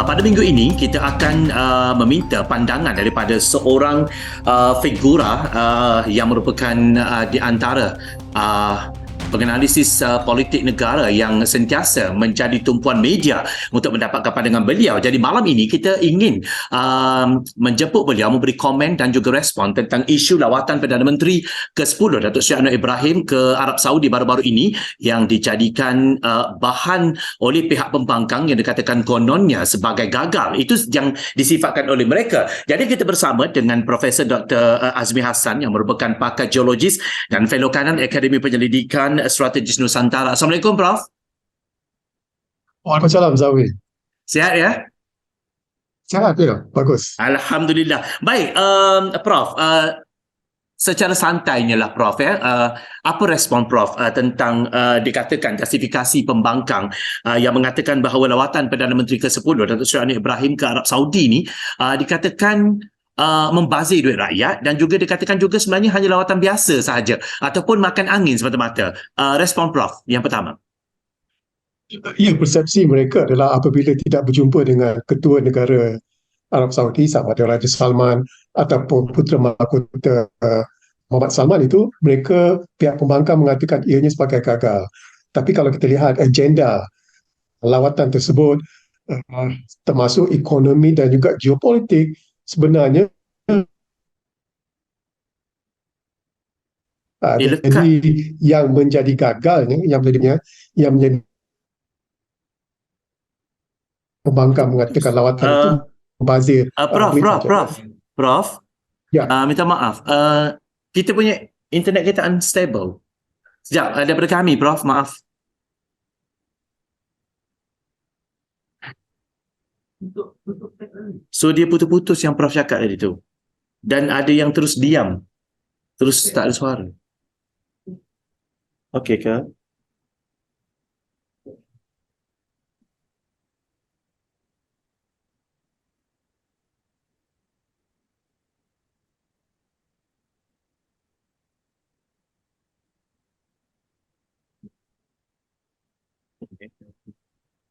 Pada minggu ini kita akan meminta pandangan daripada seorang figura yang merupakan di antara penganalisis politik negara yang sentiasa menjadi tumpuan media untuk mendapatkan pandangan beliau. Jadi malam ini kita ingin menjemput beliau memberi komen dan juga respon tentang isu lawatan Perdana Menteri ke-10 Datuk Seri Anwar Ibrahim ke Arab Saudi baru-baru ini yang dijadikan bahan oleh pihak pembangkang yang dikatakan kononnya sebagai gagal. Itu yang disifatkan oleh mereka. Jadi kita bersama dengan Profesor Dr. Azmi Hassan yang merupakan pakar geologis dan fellow kanan Akademi Penyelidikan Strategis Nusantara. Assalamualaikum, Prof. Waalaikumsalam, Zawi. Sihat ya? Sihat ya, bagus. Alhamdulillah. Baik, Prof. Secara santainya lah, Prof. Apa respon Prof tentang dikatakan justifikasi pembangkang yang mengatakan bahawa lawatan Perdana Menteri ke-10 Datuk Seri Anwar Ibrahim ke Arab Saudi ni dikatakan membazir duit rakyat dan juga dikatakan juga sebenarnya hanya lawatan biasa sahaja ataupun makan angin semata-mata. Respon Prof yang pertama. Ya, persepsi mereka adalah apabila tidak berjumpa dengan ketua negara Arab Saudi sama ada Raja Salman ataupun Putera Mahkota Muhammad Salman, itu mereka pihak pembangkang mengatakan ianya sebagai gagal. Tapi kalau kita lihat agenda lawatan tersebut termasuk ekonomi dan juga geopolitik, sebenarnya jadi yang menjadi gagalnya, yang menjadi pembangkang mengatakan lawatan itu membazir. Prof. Ya. Minta maaf. Kita punya internet kita unstable. Sekejap, daripada kami, Prof. Maaf. So dia putus-putus yang Prof cakap tadi tu. Dan ada yang terus diam. Terus tak ada suara. Okey ke?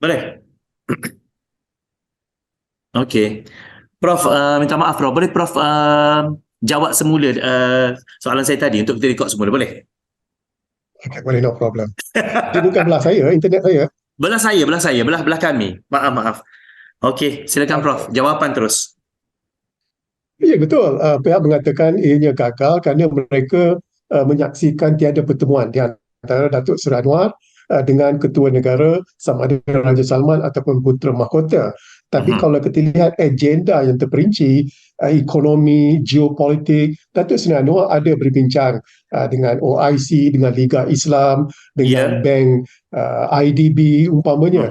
Boleh? Okey. Prof, minta maaf Prof. Boleh Prof jawab semula soalan saya tadi untuk kita rekod semula, boleh? Okay, boleh, no problem. Dia bukan belah saya, internet saya. Belah kami. Maaf. Okey, silakan Prof. Jawapan terus. Ya, betul. Pihak mengatakan ianya gagal kerana mereka menyaksikan tiada pertemuan di antara Datuk Seri Anwar dengan ketua negara sama ada Raja Salman ataupun Putera Mahkota. Tapi kalau kita lihat agenda yang terperinci, ekonomi, geopolitik, Datuk Seri Anwar ada berbincang dengan OIC, dengan Liga Islam, dengan Bank IDB umpamanya.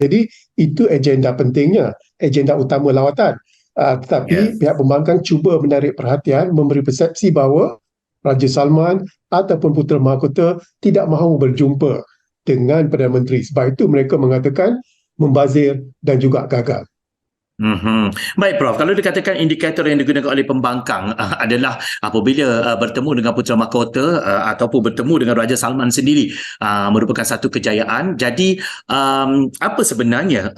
Jadi itu agenda pentingnya, agenda utama lawatan. Tetapi pihak pembangkang cuba menarik perhatian, memberi persepsi bahawa Raja Salman ataupun Putera Mahkota tidak mahu berjumpa dengan Perdana Menteri. Sebab itu mereka mengatakan membazir dan juga gagal. Baik Prof, kalau dikatakan indikator yang digunakan oleh pembangkang adalah apabila bertemu dengan Putera Mahkota ataupun bertemu dengan Raja Salman sendiri merupakan satu kejayaan. Jadi apa sebenarnya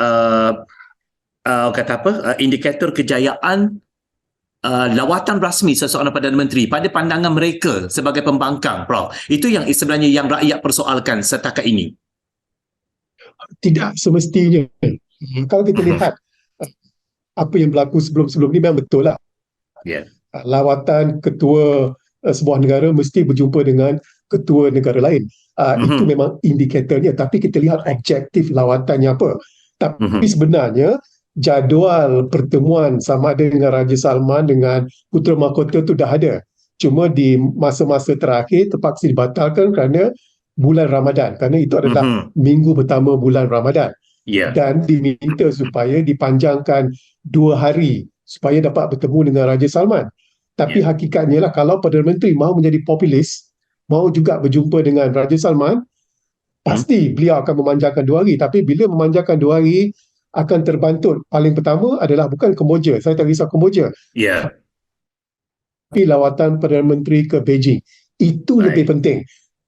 indikator kejayaan lawatan rasmi seseorang Perdana Menteri pada pandangan mereka sebagai pembangkang, Prof? Itu yang sebenarnya yang rakyat persoalkan setakat ini. Tidak semestinya. Kalau kita lihat apa yang berlaku sebelum-sebelum ni, memang betul lah. Lawatan ketua sebuah negara mesti berjumpa dengan ketua negara lain. Itu memang indikatornya. Tapi kita lihat objektif lawatannya apa. Tapi sebenarnya jadual pertemuan sama ada dengan Raja Salman dengan Putera Mahkota tu dah ada. Cuma di masa-masa terakhir terpaksa dibatalkan kerana bulan Ramadan. Kerana itu adalah minggu pertama bulan Ramadan. Dan diminta supaya dipanjangkan 2 hari supaya dapat bertemu dengan Raja Salman. Tapi hakikatnya lah, kalau Perdana Menteri mahu menjadi populis, mahu juga berjumpa dengan Raja Salman, pasti beliau akan memanjangkan 2 hari. Tapi bila memanjangkan 2 hari, akan terbantut. Paling pertama adalah bukan Kemboja. Saya tak risau Kemboja. Tapi lawatan Perdana Menteri ke Beijing. Itu lebih penting.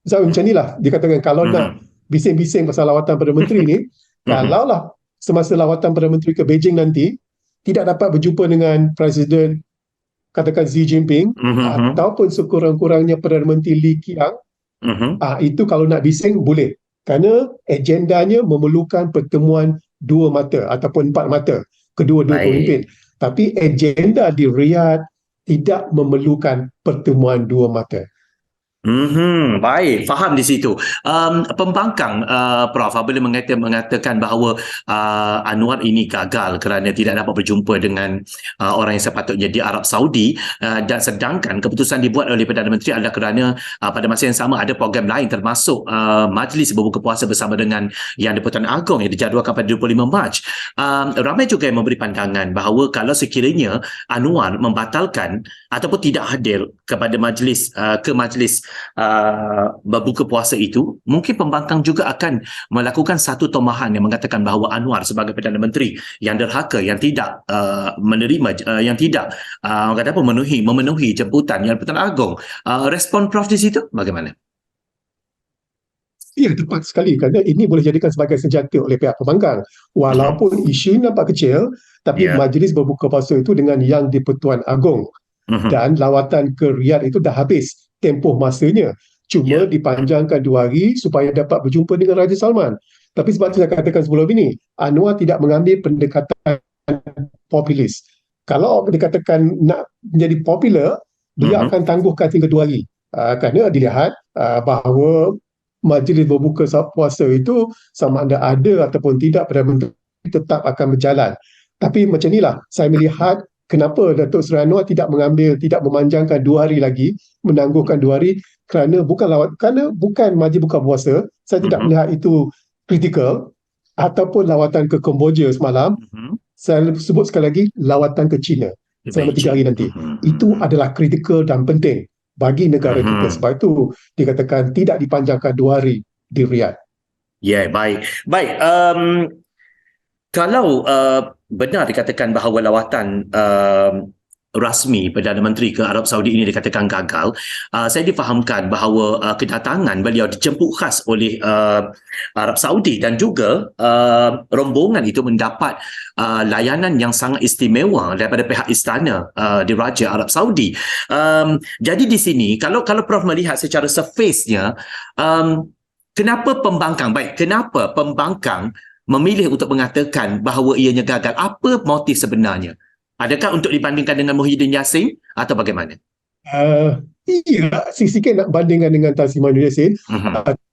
So, macam inilah dikatakan kalau nak bising-bising pasal lawatan Perdana Menteri ni, kalaulah semasa lawatan Perdana Menteri ke Beijing nanti tidak dapat berjumpa dengan Presiden katakan Xi Jinping ataupun sekurang-kurangnya Perdana Menteri Li Qiang, itu kalau nak bising boleh. Kerana agendanya memerlukan pertemuan dua mata ataupun empat mata kedua-dua pemimpin. Tapi agenda di Riyadh tidak memerlukan pertemuan dua mata. Baik, faham di situ. Pembangkang Prof apabila mengatakan bahawa Anwar ini gagal kerana tidak dapat berjumpa dengan orang yang sepatutnya di Arab Saudi, dan sedangkan keputusan dibuat oleh Perdana Menteri adalah kerana pada masa yang sama ada program lain termasuk majlis berbuka puasa bersama dengan Yang di-Pertuan Agong yang dijadualkan pada 25 Mac. Ramai juga yang memberi pandangan bahawa kalau sekiranya Anwar membatalkan ataupun tidak hadir kepada majlis berbuka puasa itu, mungkin pembangkang juga akan melakukan satu tomahan yang mengatakan bahawa Anwar sebagai Perdana Menteri yang derhaka, yang tidak yang tidak memenuhi jemputan Yang di-Pertuan Agong. Respon Prof di situ bagaimana? Ya, tepat sekali, kerana ini boleh jadikan sebagai senjata oleh pihak pembangkang. Walaupun isu ini nampak kecil, tapi majlis berbuka puasa itu dengan Yang di-Pertuan Agong dan lawatan ke Riyadh itu dah habis tempoh masanya. Cuma dipanjangkan 2 hari supaya dapat berjumpa dengan Raja Salman. Tapi sebab itu saya katakan sebelum ini, Anwar tidak mengambil pendekatan populis. Kalau dikatakan nak menjadi popular, dia akan tangguhkan hingga 2 hari. Kerana dilihat bahawa majlis berbuka puasa itu sama ada ataupun tidak, Perdana Menteri tetap akan berjalan. Tapi macam inilah saya melihat kenapa Datuk Seri Anwar tidak memanjangkan 2 hari lagi, menangguhkan 2 hari, kerana bukan majlis buka puasa. Saya tidak melihat itu kritikal, ataupun lawatan ke Kemboja semalam. Saya sebut sekali lagi, lawatan ke China selama 3 hari nanti. Itu adalah kritikal dan penting bagi negara kita. Sebab itu dikatakan tidak dipanjangkan 2 hari di Riyadh. Ya, baik. Kalau benar dikatakan bahawa lawatan rasmi Perdana Menteri ke Arab Saudi ini dikatakan gagal, saya difahamkan bahawa kedatangan beliau dijemput khas oleh Arab Saudi dan juga rombongan itu mendapat layanan yang sangat istimewa daripada pihak istana Diraja Arab Saudi. Jadi di sini kalau Prof melihat secara surface-nya, kenapa pembangkang memilih untuk mengatakan bahawa ianya gagal? Apa motif sebenarnya? Adakah untuk dibandingkan dengan Muhyiddin Yassin atau bagaimana? Iya, sikit nak bandingkan dengan Tan Sri Muhyiddin Yassin.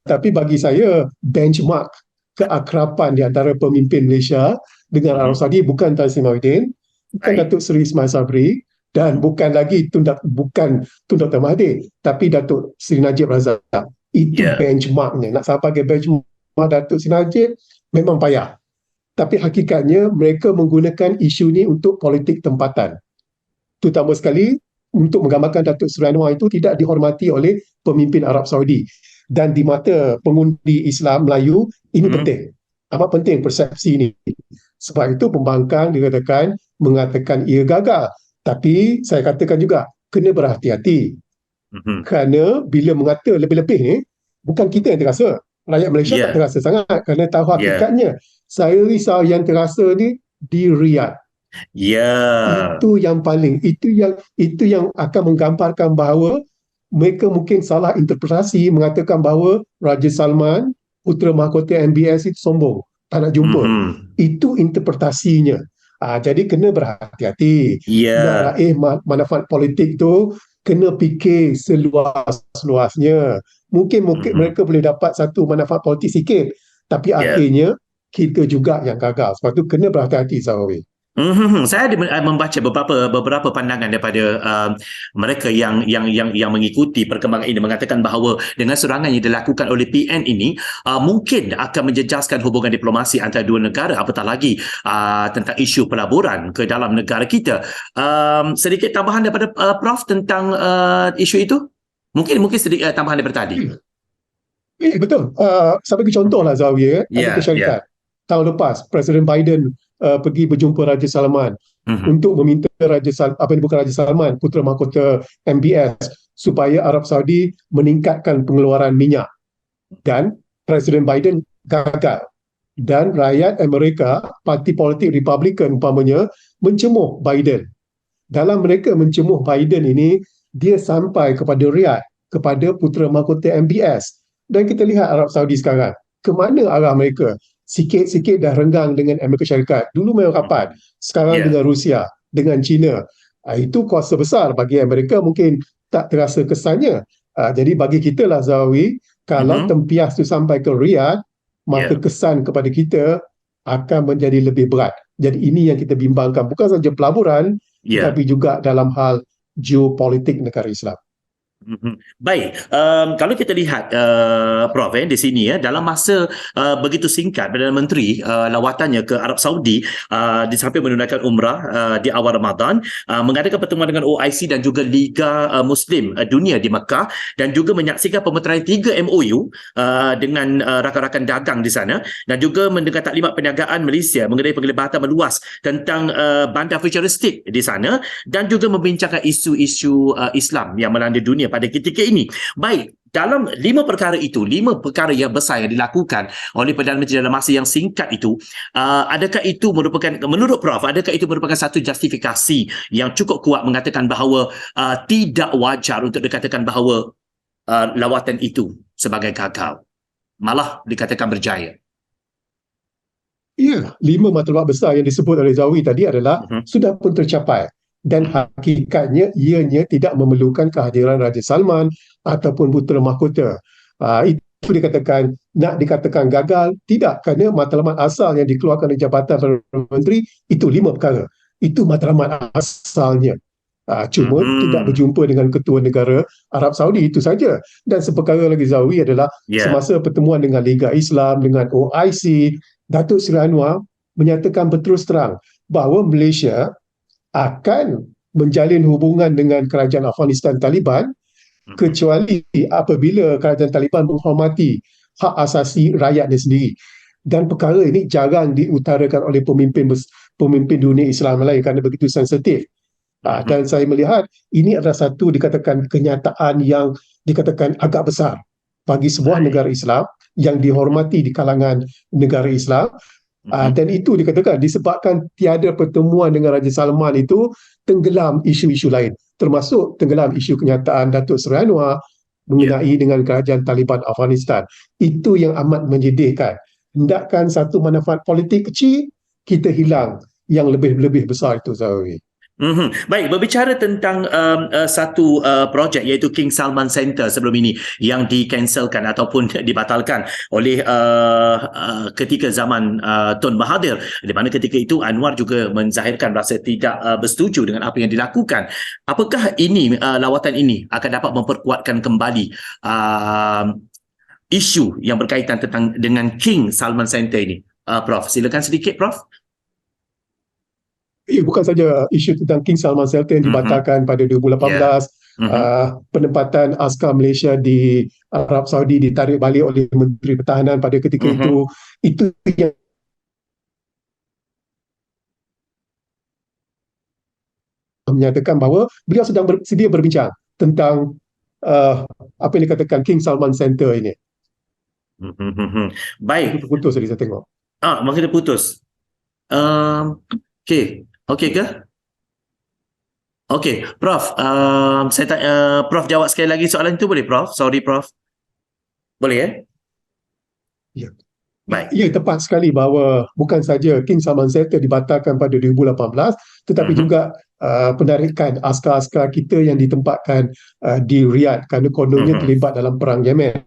Tapi bagi saya, benchmark keakraban di antara pemimpin Malaysia dengan Arab Saudi bukan Tan Sri Muhyiddin, bukan Datuk Seri Ismail Sabri, dan bukan lagi Tun Dr. Mahathir, tapi Datuk Seri Najib Razak. Itu benchmarknya. Nak sampai ke benchmark Datuk Seri Najib memang payah. Tapi hakikatnya mereka menggunakan isu ini untuk politik tempatan. Terutama sekali untuk menggambarkan Datuk Seri Anwar itu tidak dihormati oleh pemimpin Arab Saudi. Dan di mata pengundi Islam Melayu, ini penting. Amat penting persepsi ini. Sebab itu pembangkang dikatakan mengatakan ia gagal. Tapi saya katakan juga, kena berhati-hati. Kerana bila mengata lebih-lebih ni, bukan kita yang terasa. Rakyat Malaysia tak terasa sangat kerana tahu hakikatnya. Saya risau yang terasa ni di Riyadh. Itu yang paling, itu yang akan menggambarkan bahawa mereka mungkin salah interpretasi mengatakan bahawa Raja Salman, Putera Mahkota MBS itu sombong, tak nak jumpa. Itu interpretasinya. Jadi kena berhati-hati. Nak raih manfaat politik tu kena fikir seluas-luasnya. Mungkin mereka boleh dapat satu manfaat politik sikit, tapi akhirnya kita juga yang gagal. Sebab tu kena berhati-hati, Zahawi. Saya membaca beberapa pandangan daripada mereka yang mengikuti perkembangan ini, mengatakan bahawa dengan serangan yang dilakukan oleh PN ini mungkin akan menjejaskan hubungan diplomasi antara dua negara, apatah lagi tentang isu pelaburan ke dalam negara kita. Sedikit tambahan daripada Prof tentang isu itu? Mungkin sedikit tambahan daripada tadi. Betul. Sampai ke contohlah, Zahawi, Amerika Syarikat. Tahun lepas Presiden Biden pergi berjumpa Raja Salman untuk meminta Raja Salman, Putera Mahkota MBS, supaya Arab Saudi meningkatkan pengeluaran minyak. Dan Presiden Biden gagal. dan rakyat Amerika, parti politik Republican umpamanya, mencemuh Biden. Dalam mereka mencemuh Biden ini, dia sampai kepada Riyadh, kepada Putera Mahkota MBS. Dan kita lihat Arab Saudi sekarang, ke mana arah mereka? Sikit-sikit dah renggang dengan Amerika Syarikat. Dulu memang rapat, sekarang dengan Rusia, dengan China. Itu kuasa besar bagi Amerika, mungkin tak terasa kesannya. Jadi bagi kita lah Zawi, kalau tempias tu sampai ke Riyadh, maka kesan kepada kita akan menjadi lebih berat. Jadi ini yang kita bimbangkan, bukan saja pelaburan, tetapi juga dalam hal geopolitik negara Islam. Baik, kalau kita lihat Prof di sini dalam masa begitu singkat Perdana Menteri lawatannya ke Arab Saudi di samping menunaikan umrah di awal Ramadan, mengadakan pertemuan dengan OIC dan juga Liga Muslim Dunia di Mekah, dan juga menyaksikan pemeteraian 3 MOU dengan rakan-rakan dagang di sana, dan juga mendengar taklimat perniagaan Malaysia mengenai penglibatan meluas tentang bandar futuristik di sana, dan juga membincangkan isu-isu Islam yang melanda dunia pada ketika ini. Baik, dalam 5 perkara itu, 5 perkara yang besar yang dilakukan oleh Perdana Menteri dalam masa yang singkat itu, adakah itu merupakan, menurut Prof, adakah itu merupakan satu justifikasi yang cukup kuat mengatakan bahawa tidak wajar untuk dikatakan bahawa lawatan itu sebagai gagal, malah dikatakan berjaya? Ya, 5 matlamat besar yang disebut oleh Zawi tadi adalah sudah pun tercapai. Dan hakikatnya ianya tidak memerlukan kehadiran Raja Salman ataupun Putera Mahkota. Itu dikatakan, nak dikatakan gagal, tidak, kerana matlamat asal yang dikeluarkan oleh Jabatan Perdana Menteri itu 5 perkara. Itu matlamat asalnya. Cuma tidak berjumpa dengan ketua negara Arab Saudi, itu saja. Dan seperkara lagi Zawi adalah semasa pertemuan dengan Liga Islam, dengan OIC, Datuk Seri Anwar menyatakan berterus terang bahawa Malaysia akan menjalin hubungan dengan kerajaan Afghanistan Taliban kecuali apabila kerajaan Taliban menghormati hak asasi rakyatnya sendiri. Dan perkara ini jarang diutarakan oleh pemimpin dunia Islam lain kerana begitu sensitif. Dan saya melihat ini adalah satu dikatakan kenyataan yang dikatakan agak besar bagi sebuah negara Islam yang dihormati di kalangan negara Islam. Dan itu dikatakan disebabkan tiada pertemuan dengan Raja Salman itu tenggelam isu-isu lain, termasuk tenggelam isu kenyataan Datuk Seri Anwar mengenai dengan kerajaan Taliban Afghanistan. Itu yang amat menyedihkan. Hendakkan satu manfaat politik kecil, kita hilang yang lebih-lebih besar itu, Zawi. Baik, berbicara tentang satu projek iaitu King Salman Center sebelum ini yang dicancelkan ataupun dibatalkan oleh ketika zaman Tun Mahathir, di mana ketika itu Anwar juga menzahirkan rasa tidak bersetuju dengan apa yang dilakukan. Apakah ini lawatan ini akan dapat memperkuatkan kembali isu yang berkaitan dengan King Salman Center ini? Prof, silakan sedikit Prof. Bukan saja isu tentang King Salman Center yang dibatalkan pada 2018, penempatan askar Malaysia di Arab Saudi ditarik balik oleh Menteri Pertahanan pada ketika itu yang menyatakan bahawa beliau sedang bersedia berbincang tentang apa yang dikatakan King Salman Center ini. Baik. Putus tadi saya tengok. Maksudnya putus. Okey ke? Okey, Prof. Saya Prof jawab sekali lagi soalan itu boleh, Prof? Sorry, Prof. Boleh Ya. Baik. Ya, tepat sekali bahawa bukan saja King Salman Center dibatalkan pada 2018, tetapi juga penarikan askar-askar kita yang ditempatkan di Riyadh kerana kononnya terlibat dalam perang Yemen.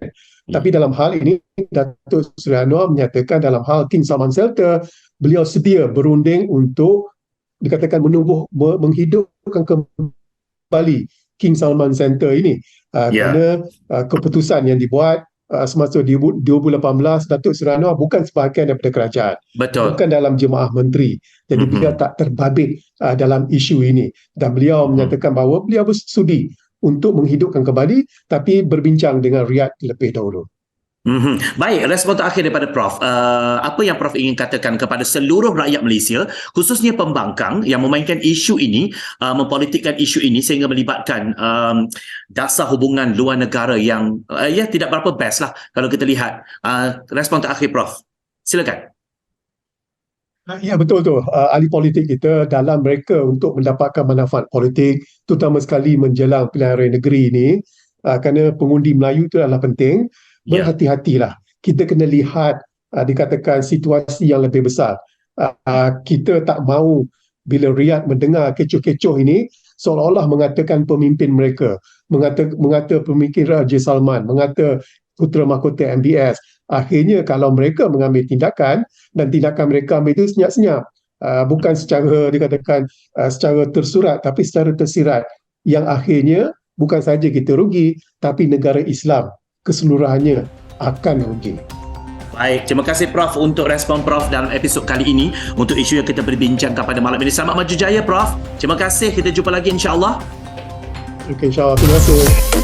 Tapi dalam hal ini, Datuk Seri Anwar menyatakan dalam hal King Salman Center, beliau sedia berunding untuk dikatakan menghidupkan kembali King Salman Center ini. Kerana keputusan yang dibuat semasa 2018 Datuk Seri Anwar bukan sebahagian daripada kerajaan. Betul. Bukan dalam jemaah menteri. Jadi beliau tak terbabit dalam isu ini. Dan beliau menyatakan bahawa beliau bersudi untuk menghidupkan kembali, tapi berbincang dengan Riyadh lebih dahulu. Baik, respon terakhir daripada Prof. Apa yang Prof ingin katakan kepada seluruh rakyat Malaysia, khususnya pembangkang yang memainkan isu ini, mempolitikkan isu ini sehingga melibatkan dasar hubungan luar negara yang tidak berapa best lah kalau kita lihat. Respon terakhir Prof. Silakan. Ya betul tu. Ahli politik kita dalam mereka untuk mendapatkan manfaat politik, terutama sekali menjelang pilihan raya negeri ini, kerana pengundi Melayu itu adalah penting, Ya. berhati-hatilah. Kita kena lihat dikatakan situasi yang lebih besar. Kita tak mahu bila Riyadh mendengar kecoh-kecoh ini seolah-olah mengatakan pemimpin mereka, mengata pemimpin Raja Salman, mengata Putera Mahkota MBS. Akhirnya kalau mereka mengambil tindakan dan tindakan mereka ambil itu senyap-senyap, bukan secara dikatakan secara tersurat tapi secara tersirat, yang akhirnya bukan saja kita rugi tapi negara Islam keseluruhannya akan rugi. Baik, terima kasih Prof untuk respon Prof dalam episod kali ini untuk isu yang kita berbincangkan pada malam ini. Selamat maju jaya Prof. Terima kasih, kita jumpa lagi insya-Allah. Okay, insya-Allah. Terima kasih.